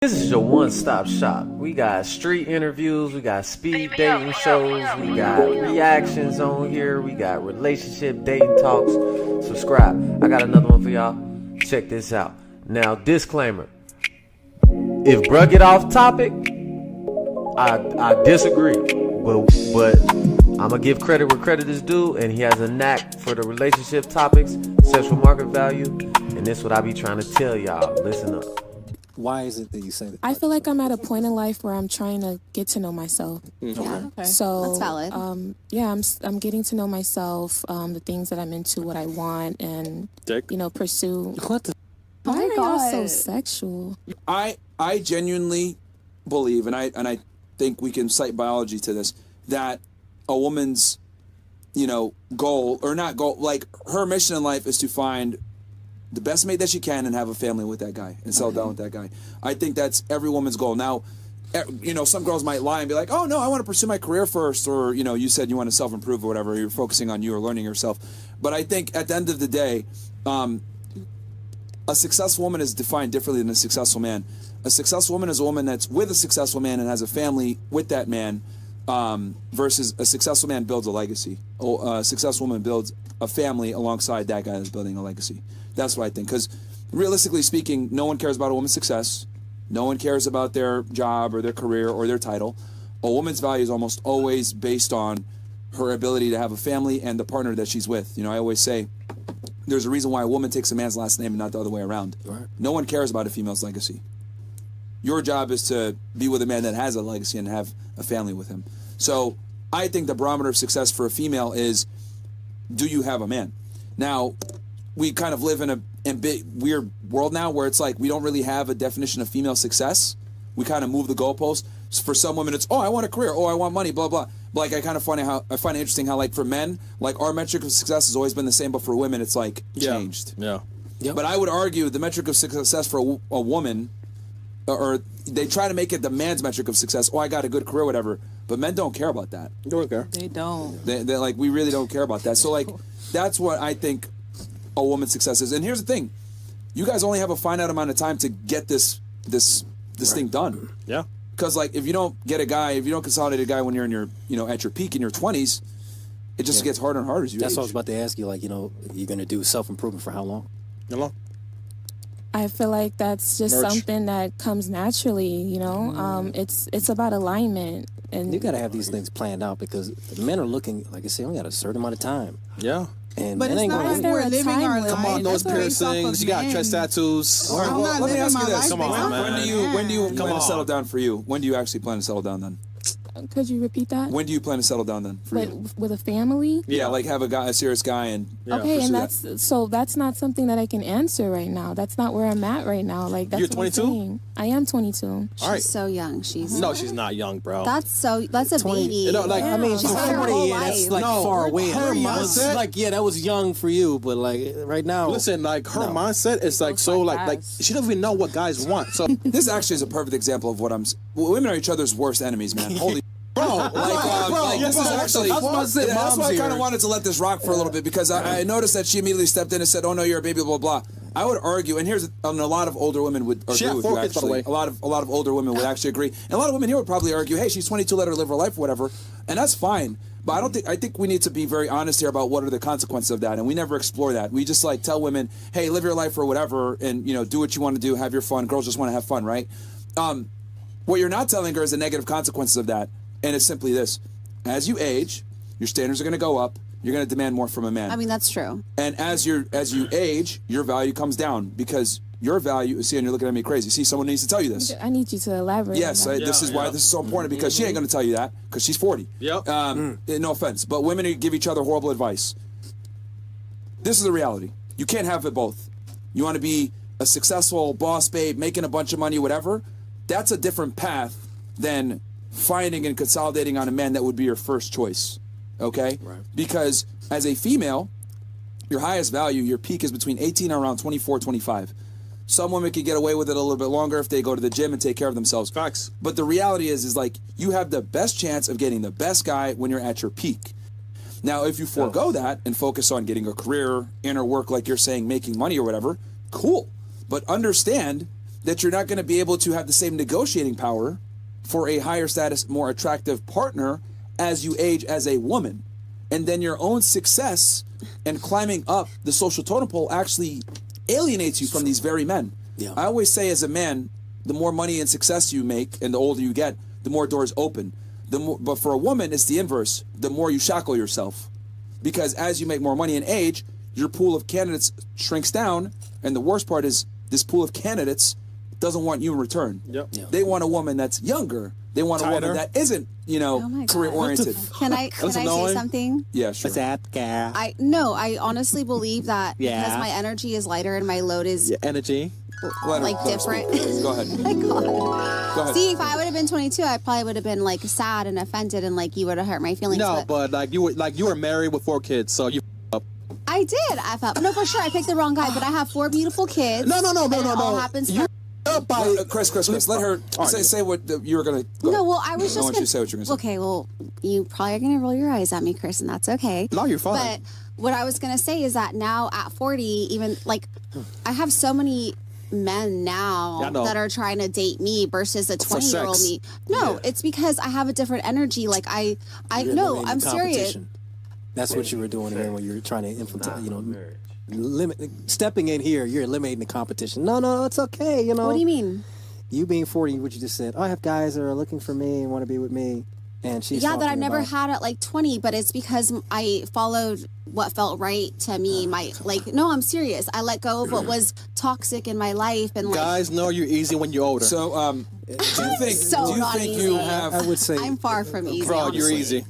This is your one-stop shop. We got street interviews, we got speed dating shows, we got reactions on here, we got relationship dating talks. Subscribe. I got another one for y'all. Check this out. Now, disclaimer. If bruh get off topic, I disagree. But I'm gonna give credit where credit is due, and he has a knack for the relationship topics, sexual market value, and this is what I be trying to tell y'all. Listen up. Why is it that you say that? I feel like I'm at a point in life where I'm trying to get to know myself. Yeah, okay. So that's valid. yeah, I'm getting to know myself, the things that I'm into, what I want, and pursue. What the? Why my are y'all God. so sexual? I genuinely believe, and I think we can cite biology to this, that a woman's, goal, or not goal, like her mission in life is to find the best mate that she can and have a family with that guy and settle down with that guy. I think that's every woman's goal. Now, some girls might lie and be like, oh, no, I want to pursue my career first, or, you said you want to self-improve or whatever, you're focusing on you or learning yourself. But I think at the end of the day, a successful woman is defined differently than a successful man. A successful woman is a woman that's with a successful man and has a family with that man, versus a successful man builds a legacy. A successful woman builds a family alongside that guy that's building a legacy. That's what I think. Because realistically speaking, no one cares about a woman's success. No one cares about their job or their career or their title. A woman's value is almost always based on her ability to have a family and the partner that she's with. I always say there's a reason why a woman takes a man's last name and not the other way around. Right. No one cares about a female's legacy. Your job is to be with a man that has a legacy and have a family with him. So I think the barometer of success for a female is, do you have a man? Now, we kind of live in a weird world now where it's like we don't really have a definition of female success. We kind of move the goalposts. So for some women, it's, oh, I want a career. Oh, I want money, blah, blah. But like, I find it interesting how, like, for men, like, our metric of success has always been the same, but for women, it's, like, changed. Yeah. Yep. But I would argue the metric of success for a woman, or they try to make it the man's metric of success. Oh, I got a good career, whatever. But men don't care about that. You don't care. They don't. They're like, we really don't care about that. So, like, that's what I think a woman's success is. And here's the thing. You guys only have a finite amount of time to get this thing done. Yeah. Because, like, if you don't get a guy, if you don't consolidate a guy when you're in your, at your peak in your 20s, it just gets harder and harder as you That's age. what I was about to ask you. Like, you're going to do self-improvement for how long? How long? I feel like that's just something that comes naturally. It's about alignment, and You got to have these things planned out because the men are looking, like I said, we got a certain amount of time. Yeah. And But men it's ain't not gonna- like we're living our life. Come on, those That's based off piercings. of You got men. chest tattoos. All right, I'm well, not let me living ask my you this. life Come on, based off man. of When do you men. plan to settle down for you? When do you actually plan to settle down then? could you repeat that? When do you plan to settle down then for you? With a family? Yeah, like have a serious guy and Okay, and pursue that. that's not something that I can answer right now. That's not where I'm at right now. Like that's You're what I'm 22? saying. I am 22. She's All right. so young. She's No, she's not young, bro. that's a 20 baby. I mean, She's for had her 40, whole yeah, that's life. like No, far away. her mindset- Like, yeah, that was young for you, but like right now. Listen, like her No. mindset is like so like she doesn't even know what guys want. So This actually is a perfect example of what women are each other's worst enemies, man. Holy bro, this is actually. I was about to say, Yeah, that's mom's why I kind here. of wanted to let this rock for a little bit because I noticed that she immediately stepped in and said, "Oh no, you're a baby," blah blah. I would argue, and here's a lot of older women would She agree had with 4 you. kids, by the Actually, way. a lot of older women would actually agree, and a lot of women here would probably argue, "Hey, she's 22, let her live her life, whatever," and that's fine. But I think we need to be very honest here about what are the consequences of that, and we never explore that. We just like tell women, "Hey, live your life or whatever, and do what you want to do, have your fun." Girls just want to have fun, right? What you're not telling her is the negative consequences of that, and it's simply this: as you age, your standards are going to go up. You're going to demand more from a man. I mean, that's true. And as you age, your value comes down because your value. See, and you're looking at me crazy. See, someone needs to tell you this. I need you to elaborate. Yes, on that. this is why this is so important because she ain't going to tell you that because she's 40. Yep. No offense, but women who give each other horrible advice. This is the reality. You can't have it both. You want to be a successful boss babe, making a bunch of money, whatever. That's a different path than finding and consolidating on a man that would be your first choice. Okay? Right. Because as a female, your highest value, your peak is between 18 and around 24, 25. Some women can get away with it a little bit longer if they go to the gym and take care of themselves. Facts. But the reality is like you have the best chance of getting the best guy when you're at your peak. Now, if you forego that and focus on getting a career, inner work, like you're saying, making money or whatever, cool. But understand that you're not going to be able to have the same negotiating power for a higher status, more attractive partner as you age as a woman. And then your own success and climbing up the social totem pole actually alienates you from these very men. Yeah. I always say as a man, the more money and success you make and the older you get, the more doors open. But for a woman, it's the inverse. The more you shackle yourself. Because as you make more money and age, your pool of candidates shrinks down. And the worst part is this pool of candidates doesn't want you in return. Yep. Yeah. They want a woman that's younger. They want a woman Tighter. that isn't, my God. career oriented. Can I That's say annoying. something? Yeah, sure. What's that, girl? I honestly believe that Yeah. because my energy is lighter and my load is Your energy. Let her- like let her different. speak. Go ahead. Oh my God. Go ahead. See, if I would have been 22, I probably would have been like sad and offended, and like you would have hurt my feelings. No, but you were married with 4 kids, so you up. I did. I thought no, for sure. I picked the wrong guy, but I have 4 beautiful kids. No. and it all happens. You up by Chris, let her say what you were going to... No, well, I was I just want you to say what you're going to say. Okay, well, you probably are gonna roll your eyes at me, Chris, and that's okay. No, you're fine. But what I was gonna say is that now at 40, even like I have so many men now Yeah, I know. that are trying to date me versus a 20-year-old sex. me. No, it's because I have a different energy. Like I You're no, eliminating I'm serious. competition. That's what you were doing here when you were trying to infiltrate, Marriage. stepping in here, you're eliminating the competition. No, it's okay, What do you mean? You being 40, what you just said, I have guys that are looking for me and want to be with me. And she's Yeah, that I talking never about- had at like 20, but it's because I followed what felt right to me. No, I'm serious. I let go of what was toxic in my life, and like guys know you're easy when you're older. So, do you think, So do you, not think easy. you have... I would say I'm far from easy. Bro, you're honestly. easy.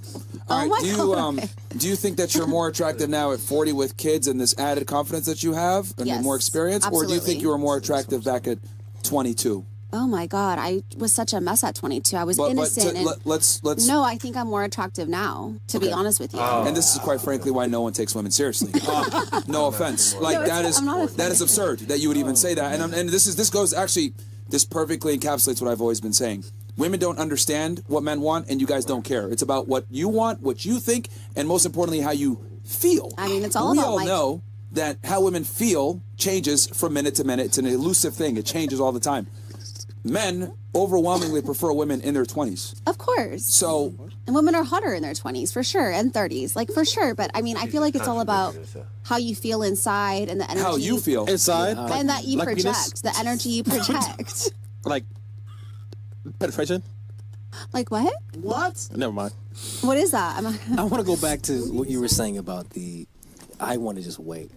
All right, my do you God. do you think that you're more attractive now at 40 with kids and this added confidence that you have and Yes, more experience, or do you think absolutely. you were more attractive back at 22? Oh my God, I was such a mess at 22. I was But innocent. and let's no, I think I'm more attracective now, to be honest with you. and this is quite frankly why no one takes women seriously. No offense, like No, it's- I'm not that is absurd that you would even say that. And this perfectly encapsulates what I've always been saying. Women don't understand what men want, and you guys don't care. It's about what you want, what you think, and most importantly, how you feel. I mean, it's all we about, all like- know that how women feel changes from minute to minute. It's an elusive thing. It changes all the time. Men overwhelmingly prefer women in their 20s. Of course. So And women are hotter in their 20s, for sure, and 30s, like for sure. But I mean, I feel like it's all about how you feel inside and the energy. how you feel. Inside, And that you like project, penis? the energy you project. like penetration. Like what? Never mind. What is that? I want to go back to what you were saying about I want to just wait.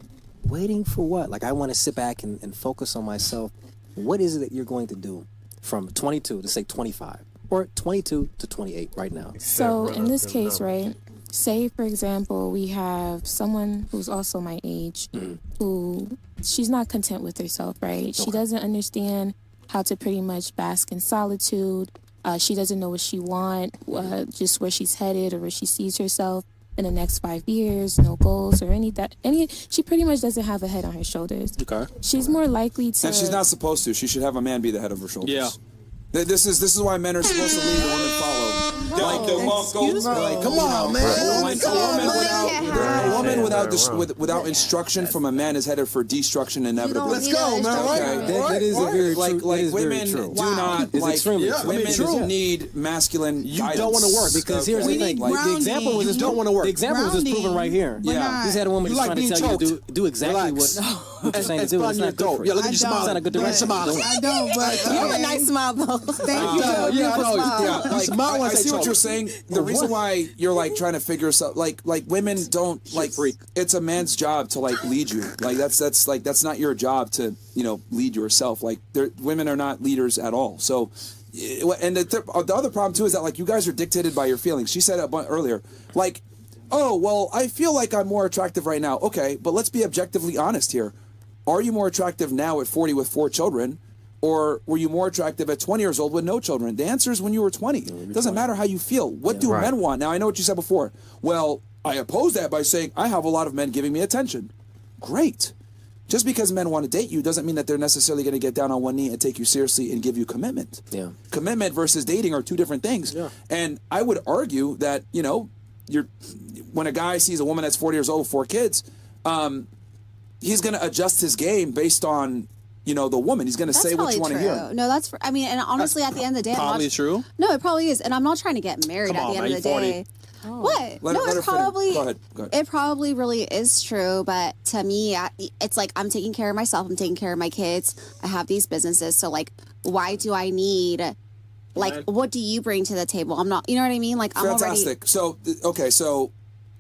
Waiting for what? Like, I want to sit back and focus on myself. What is it that you're going to do from 22 to say 25 or 22 to 28 right now? So in this case, right, say for example, we have someone who's also my age who she's not content with herself, right? She doesn't understand how to pretty much bask in solitude. She doesn't know what she wants, just where she's headed or where she sees herself in the next 5 years, no goals or any. She pretty much doesn't have a head on her shoulders. Okay. She's more likely to. And she's not supposed to. She should have a man be the head of her shoulders. Yeah. This is why men are supposed to lead, women follow. Like the Come on, man. Like a woman without instruction from a man is headed for destruction inevitably. Let's go, man. Okay. That is a very Like true. that is very women true. do not It's like extremely Yeah, true. women true. need masculine. You don't wanna work Because here's the thing, like, the example was You just don't wanna work. The example was just proven right here. Yeah. He's had a woman You just like trying to being tell you choked. to do exactly Relax. what you're saying to do. It's not good for you. Yeah, look at you It's smiling. not a good Look at you direction. smiling. I don't, but You have a nice smile, though. Thank you. Yeah, I know. Yeah, like, Smile when I see say what choke. you're saying. The reason why you're like trying to figure yourself like women don't like freak. it's a man's job to like lead you. Like that's not your job to lead yourself. Like women are not leaders at all. So, and the other problem too is that like you guys are dictated by your feelings. She said it earlier, like, oh well, I feel like I'm more attractive right now. Okay, but let's be objectively honest here. Are you more attractive now at 40 with 4 children? Or were you more attractive at 20 years old with no children? The answer is when you were 20. It doesn't matter how you feel. What do men want? Now, I know what you said before. Well, I oppose that by saying I have a lot of men giving me attention. Great. Just because men want to date you doesn't mean that they're necessarily going to get down on one knee and take you seriously and give you commitment. Yeah. Commitment versus dating are two different things. Yeah. And I would argue that, when a guy sees a woman that's 40 years old with 4 kids, he's going to adjust his game based on you know, the woman. He's going to That's say what probably you want to true. hear. No, I mean, and honestly, at the end of the day, Probably true. No, it probably is, and I'm not trying to get married Come at on, the man, end of the you 40. day. What? Let No, her it finish. probably. Go ahead. It probably really is true, but to me, it's like I'm taking care of myself. I'm taking care of my kids. I have these businesses, so like, why do I need? Like, what do you bring to the table? I'm not. You know what I mean? Like, I'm already. Fantastic. So, okay, so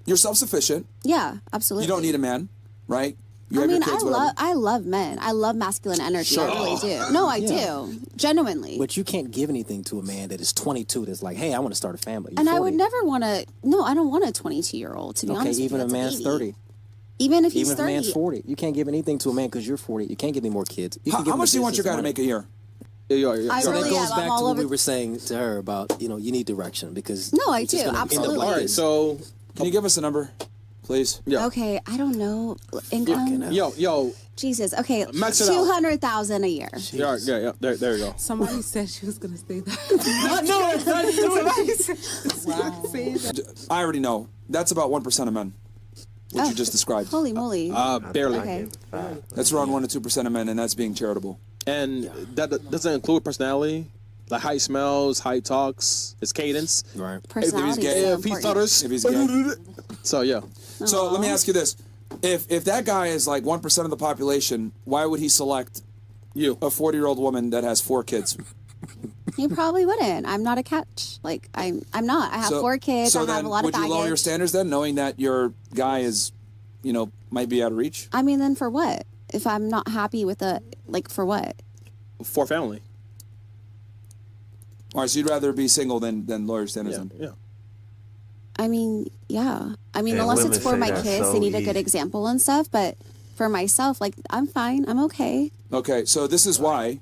you're self-sufficient. Yeah, absolutely. You don't need a man, right? You have your kids, whatever. I love men. I love masculine energy. I really do. No, I do. Genuinely. But you can't give anything to a man that is 22 that's like, hey, I want to start a family. You're And I 40. would never want to. No, I don't want a 22-year-old. To be Okay, honest, even with a you, man's that's a baby. 30. Even if he's Even if a 30. man's 40. You can't give anything to a man because you're 40. You can't give me more kids. You can give How him much the do you want your business guy to money. make a year? I So really that goes am. back I'm to all what over. we were saying to her about, you need direction because No, I it's just do, gonna end up absolutely. like All right, this. so Can you give us a number, please? yeah. Okay, I don't know. Income. Yo, Jesus. Okay, Max it out. 200,000 a year. yeah, there you go. Somebody said she was gonna say that. I already know. That's about 1% of men, what you just described. Holy moly. Barely. Okay. That's around 1 to 2% of men, and that's being charitable. And that doesn't include personality, like how he smells, how he talks, his cadence. Right. Personality gay, is so If he important. stutters. If he's gay. So yeah. So let me ask you this: if that guy is like 1% of the population, why would he select You. a 40-year-old woman that has 4 kids? You probably wouldn't. I'm not a catch. Like I'm not. I have 4 kids. So I have then, a lot would of you baggage. lower your standards then, knowing that your guy is, might be out of reach? I mean, then for what? If I'm not happy with for what? For family. All right, so you'd rather be single than lower your standards Yeah. then? Yeah. I mean, yeah. I mean, Yeah, unless it's women for say my that's kids, so they need a good easy. example and stuff. But for myself, like, I'm fine. I'm okay. Okay, so this is why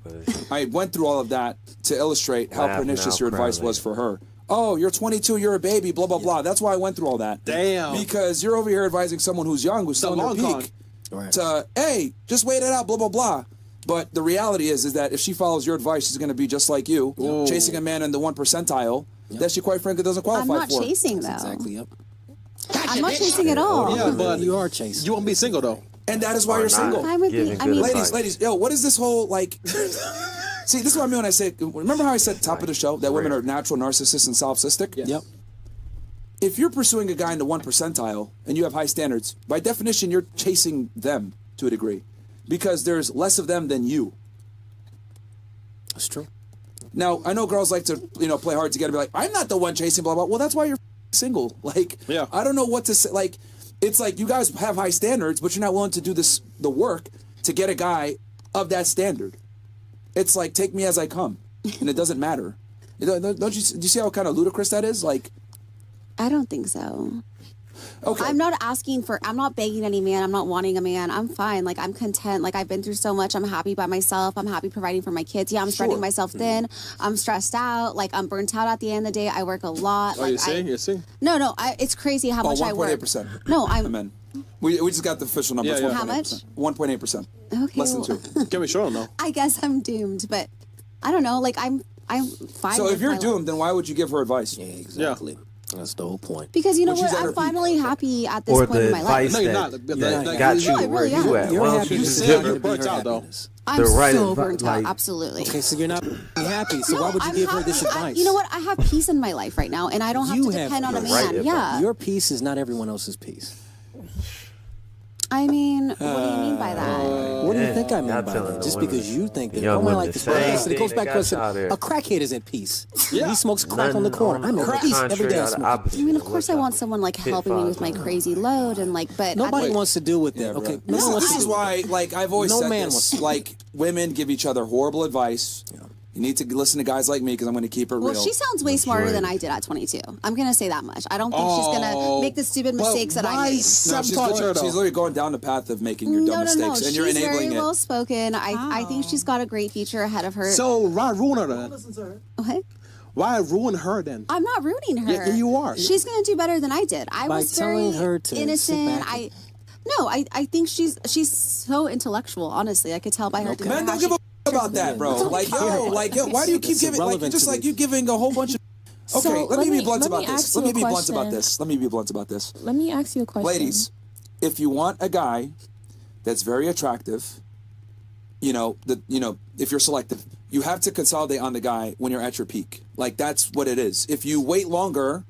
I went through all of that to illustrate how Laughing pernicious out your advice proudly. was for her. Oh, you're 22, you're a baby, blah, blah, blah. That's why I went through all that. Damn. Because you're over here advising someone who's young, who's still in long their con. peak, Right. to, hey, just wait it out, blah, blah, blah. But the reality is that if she follows your advice, she's going to be just like you, chasing a man in the 1 percentile that she quite frankly doesn't qualify I'm not for. chasing, though. Exactly. Yep. I'm not chasing at all. Yeah, but You are chasing. you won't be single though. And that is why Or you're not. single. Fine with me. Giving I good mean, advice. Ladies, yo, what is this whole, like... See, this is what I mean when I say... Remember how I said top of the show that women are natural narcissists and solipsistic? Yep. If you're pursuing a guy in the 1 percentile and you have high standards, by definition, you're chasing them to a degree. Because there's less of them than you. That's true. Now, I know girls like to, play hard to get and be like, I'm not the one chasing, blah, blah. Well, that's why you're single. Like, Yeah. I don't know what to say. Like, it's like you guys have high standards, but you're not willing to do the work to get a guy of that standard. It's like, take me as I come, and it doesn't matter. Don't you? Do you see how kind of ludicrous that is? Like, I don't think so. okay, I'm not begging any man. I'm not wanting a man. I'm fine. Like, I'm content. Like, I've been through so much. I'm happy by myself. I'm happy providing for my kids. Yeah, I'm spreading myself thin. I'm stressed out. Like, I'm burnt out at the end of the day. I work a lot. Oh, like, you see? No. It's crazy how much I work. 1.8%. No, I'm. Amen. We just got the official number. Yeah, It's yeah. How much? 1.8%. Okay. Less than well, 2. Can we show him though? I guess I'm doomed, but I don't know. Like, I'm fine. So with if you're my life. doomed, then why would you give her advice? Yeah, exactly. That's the whole point. Because you know Well, she's what? at her I'm peak. finally happy at this Or point in the my life. advice No, you're that not. got No, you I where really you am. at. You're Why don't happy you to just say give you're her burnt out, though. happiness. I'm the right so advi- burnt out. like- Absolutely. Okay, so you're not happy. So why would you I'm give her this happy. advice? You know what? I have peace in my life right now, and I don't have You to have depend on a the man. right advice. Yeah. Your peace is not everyone else's peace. I mean, what do you mean by that? What do you think I mean y'all by telling that? the Just women- because you think that, young oh, I women like the this same person. It goes thing back they to got y'all there. a crackhead is at peace. Yeah. He smokes crack on the Nothing corner. I'm at on the peace every day. I contrary, smoke. the opposite I mean, of of course, what I want y'all someone like helping me with my crazy load and like, but Nobody at the, wants to deal with that. Yeah, Okay, bro. no one wants This to is deal with why, like, I've always No said man this. wants- Like, women give each other horrible advice. You need to listen to guys like me because I'm going to keep it well, real. she sounds way smarter than I did at 22. I'm gonna say that much. I don't think she's gonna make the stupid mistakes that I why made. No, she's, sabotage her going, though? she's literally going down the path of making your dumb mistakes, and She's you're enabling very it. well spoken. I think she's got a great future ahead of her. So why ruin her then? What? Why ruin her then? I'm not ruining her. Yeah, you are. She's gonna do better than I did. I By was very telling her to sit innocent. back and- I think she's so intellectual. Honestly, I could tell by her. Man, don't give a about that, bro. Like, yo, why do you keep It's giving? Like, irrelevant just to like the- you giving a whole bunch of. Okay, So, let me be blunt let about me this. ask Let you me a be blunt about question. this. Let me be blunt about this. Let me ask you a question. Ladies, if you want a guy that's very attractive, if you're selective, you have to consolidate on the guy when you're at your peak. Like, that's what it is. If you wait longer,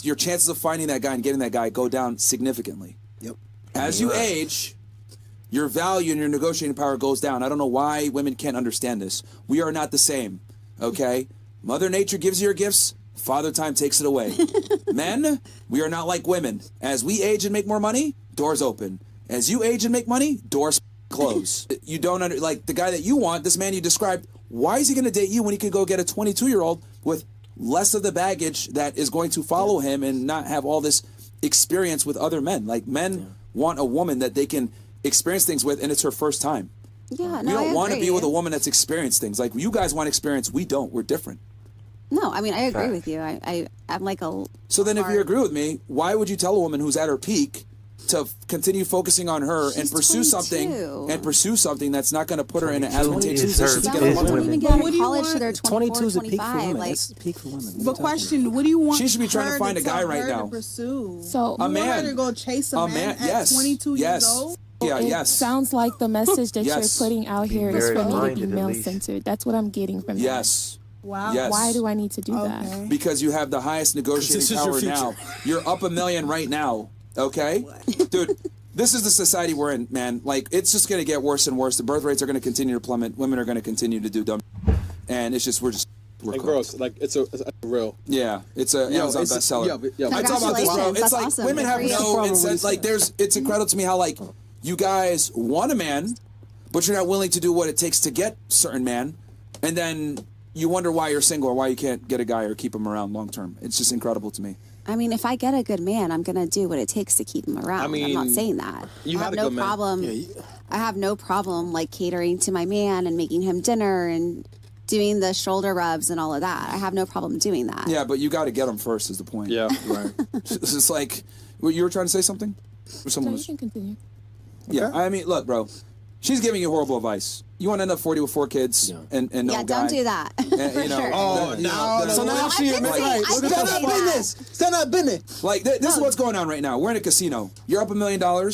your chances of finding that guy and getting that guy go down significantly. Yep. As you age, your value and your negotiating power goes down. I don't know why women can't understand this. We are not the same, okay? Mother Nature gives you your gifts. Father Time takes it away. Men, we are not like women. As we age and make more money, doors open. As you age and make money, doors close. You don't like the guy that you want, this man you described, why is he going to date you when he could go get a 22-year-old with less of the baggage that is going to follow him and not have all this experience with other men? Like, men want a woman that they can experience things with, and it's her first time. Yeah, no, we don't want to agree. be with a woman that's experienced things. Like, you guys want experience, we don't. We're different. No, I mean, I agree with you. I'm like a... So then if you agree with me, why would you tell a woman who's at her peak to continue focusing on her and pursue 22. something that's not going to put her in an advantageous Is her- position to Some get a is women don't woman? even get out What of do you college want? till they're 24, 22 is a peak for 25. women. Like, That's peak for women. What are you But talking question, what do you want She should be trying to her find a guy tell right her now. to pursue? So A You want man. her to go chase a A man man, at yes. 22 yes. years old? Yeah, it yes. sounds like the message that Yes. you're putting out here is very for me to be minded, at male least. centered. That's what I'm getting from Yes. Wow. Yes. Why do I need to do that? Okay. Because you have the highest negotiating This is your power future. now. You're up $1 million right now, okay? Dude, this is the society we're in, man. Like, it's just going to get worse and worse. The birth rates are going to continue to plummet. Women are going to continue to do dumb. And it's just, we're And cooked. gross. Like, it's a real. Yeah, it's a Amazon bestseller. Yeah, I talk about this, bro. Congratulations, It's that's like awesome. women Good have for you. no incentive. Like, it's incredible to me how, like, you guys want a man, but you're not willing to do what it takes to get certain man, and then you wonder why you're single or why you can't get a guy or keep him around long term. It's just incredible to me. I mean, if I get a good man, I'm gonna do what it takes to keep him around. I mean, I'm not saying that. you I had have a no good man. problem. Yeah, I have no problem like catering to my man and making him dinner and doing the shoulder rubs and all of that. I have no problem doing that. Yeah, but you got to get him first. Is the point? Yeah. right. It's just like, well, you were trying to say something. Or So someone you was. can continue. Yeah, I mean, look, bro. She's giving you horrible advice. You want to end up 40 with 4 kids and no Yeah, guy. don't do that. And, you know, Sure. Oh, you know, no, the- so now I've she been admits, saying- like, I've look been at saying that that. business. Stand up business. Like, this is what's going on right now. We're in a casino. You're up $1 million.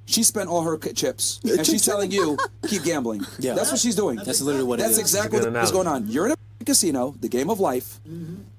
She spent all her chips, and she's telling you, keep gambling. Yeah. That's what she's doing. That's literally what it That's is. exactly Good what's going analogy. on. You're in a casino, the game of life.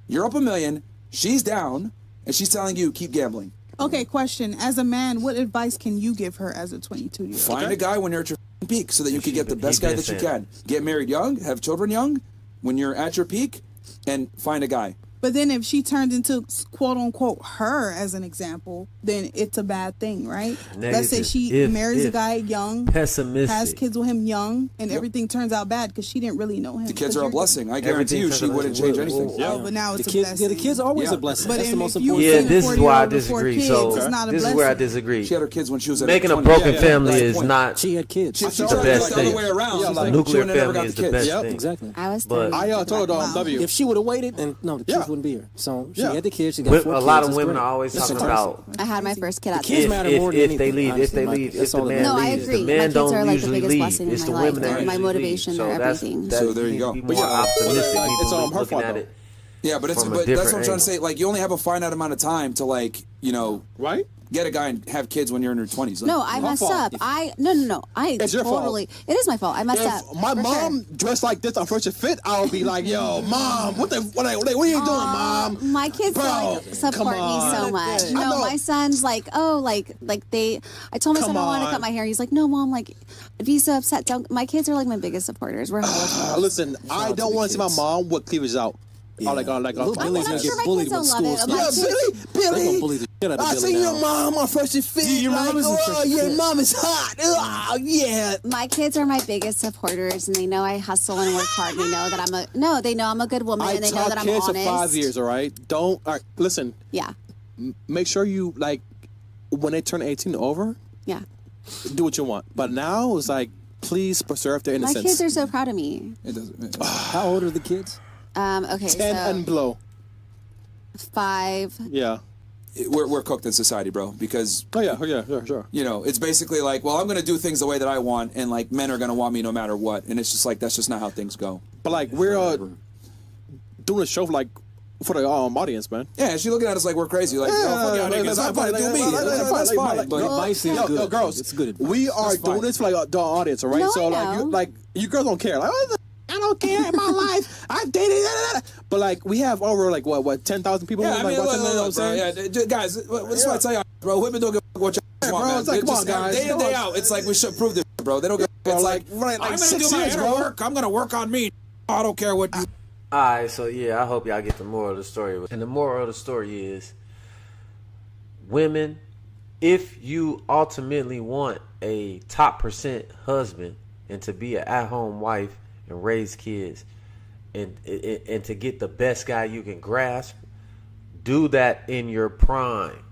You're up $1 million. She's down, and she's telling you, keep gambling. Okay, question. As a man, what advice can you give her as a 22-year-old? Find a guy when you're at your peak so that you can get the been- best he's guy been that you saying can. Get married young, have children young, when you're at your peak, and find a guy. But then if she turned into quote unquote her as an example, then it's a bad thing, right? Let's say Negative. she If- marries a if. guy young, Pessimistic. has kids with him young, and everything turns out bad because she didn't really know him. The kids 'Cause are a you're- blessing. I guarantee you she Everything wouldn't turns change out- anything. Oh, but now The it's a kids, blessing. the kids are always Yeah. a blessing. But That's the if most you important. Yeah, single this is 40 why I over 4 disagree. kids, So it's not a this is where I blessing. disagree. She had her kids when she was at Making a 20. broken yeah, family that's the is point. not She had kids. She the tried best like the other thing. way around. Yeah, She's like, like, nuclear she would never family got is the the kids. best Yep. thing. Exactly. I was But- 30. I told If she would have waited, and no, the kids Yeah. wouldn't be here. So she Yeah. had the kids. She got Wi- 4 a kids. lot of It's women great. are always It's talking fantastic. about I had my first kid at kids 30. matter more than if they anything, lead, honestly, Mike. if That's the all that man No, I leads. agree. The My men kids don't are, like, the usually biggest lead. blessing in It's my the life. women that They're my usually motivation, lead. they're So that's everything. that, So there you go. Be But more yeah, optimistic. like, Be it's her looking fault, at though. it. Yeah, but From a that's different what I'm trying to say. angle. Like, you only have a finite amount of time to, like, you know, Right? get a guy and have kids when you're in your 20s. Like, No, I messed fault. up. No. I It's your fault. totally. It is my fault. I messed up. If my for mom sure. dressed like this on Fresh and Fit, I'll be like, yo, mom, what are you doing, mom? My kids Bro, like support come me so on. much. I No, know. my son's like, oh, like they. I told my son Come I want to on. cut my hair. He's like, no, mom, like, be so upset. Don't. My kids are like my biggest supporters. We're hella Listen, I out to don't the want to see my kids. mom with cleavage out. Yeah. Like, Little Billy's I'm gonna sure get my bullied kids when don't school love it. starts. My yeah, kids- Billy, They're gonna bully the shit out of I Billy seen now. your mom on Fresh and Fit. Your mom is in Fresh and yeah, Fit. mom is hot. Oh, yeah. My kids are my biggest supporters, and they know I hustle and work hard. They know that they know I'm a good woman, I and they know taught that I'm kids honest. for 5 years, all right? All right, listen, Yeah, make sure you, like, when they turn 18 and over, yeah. do what you want. But now it's like, please preserve their My innocence. kids are so proud of me. It doesn't. How old are the kids? Okay, 10 so and below. 5. Yeah. We're cooked in society, bro, because Oh, yeah, sure. you know, it's basically like, well, I'm going to do things the way that I want, and like men are going to want me no matter what, and it's just like that's just not how things go. But, like, we're doing a show for, like, for the audience, man. Yeah, she looking at us like we're crazy. Like, fuck y'all niggas. I'm trying to do me. That's fine. But advice is good. Girls, it's good advice. We are doing this for like the audience, all right? No, So I know. like you girls don't care. Like, I don't care in my life. I've dated, but like we have over like what 10,000 people Yeah, I like mean, watching. You know what I'm look, bro, saying? yeah, guys, this is what I tell y'all, bro. Women don't give a fuck what y'all want, bro, man. it's like, They come just- on, guys. Day in, day out, it's like we should prove this, bro. They don't give a fuck. It's like, right, like I'm gonna 6 do my years, inner bro. work. I'm gonna work on me. I don't care what you. Alright, so yeah, I hope y'all get the moral of the story. And the moral of the story is, women, if you ultimately want a top percent husband and to be an at-home wife and raise kids and to get the best guy you can grasp, do that in your prime.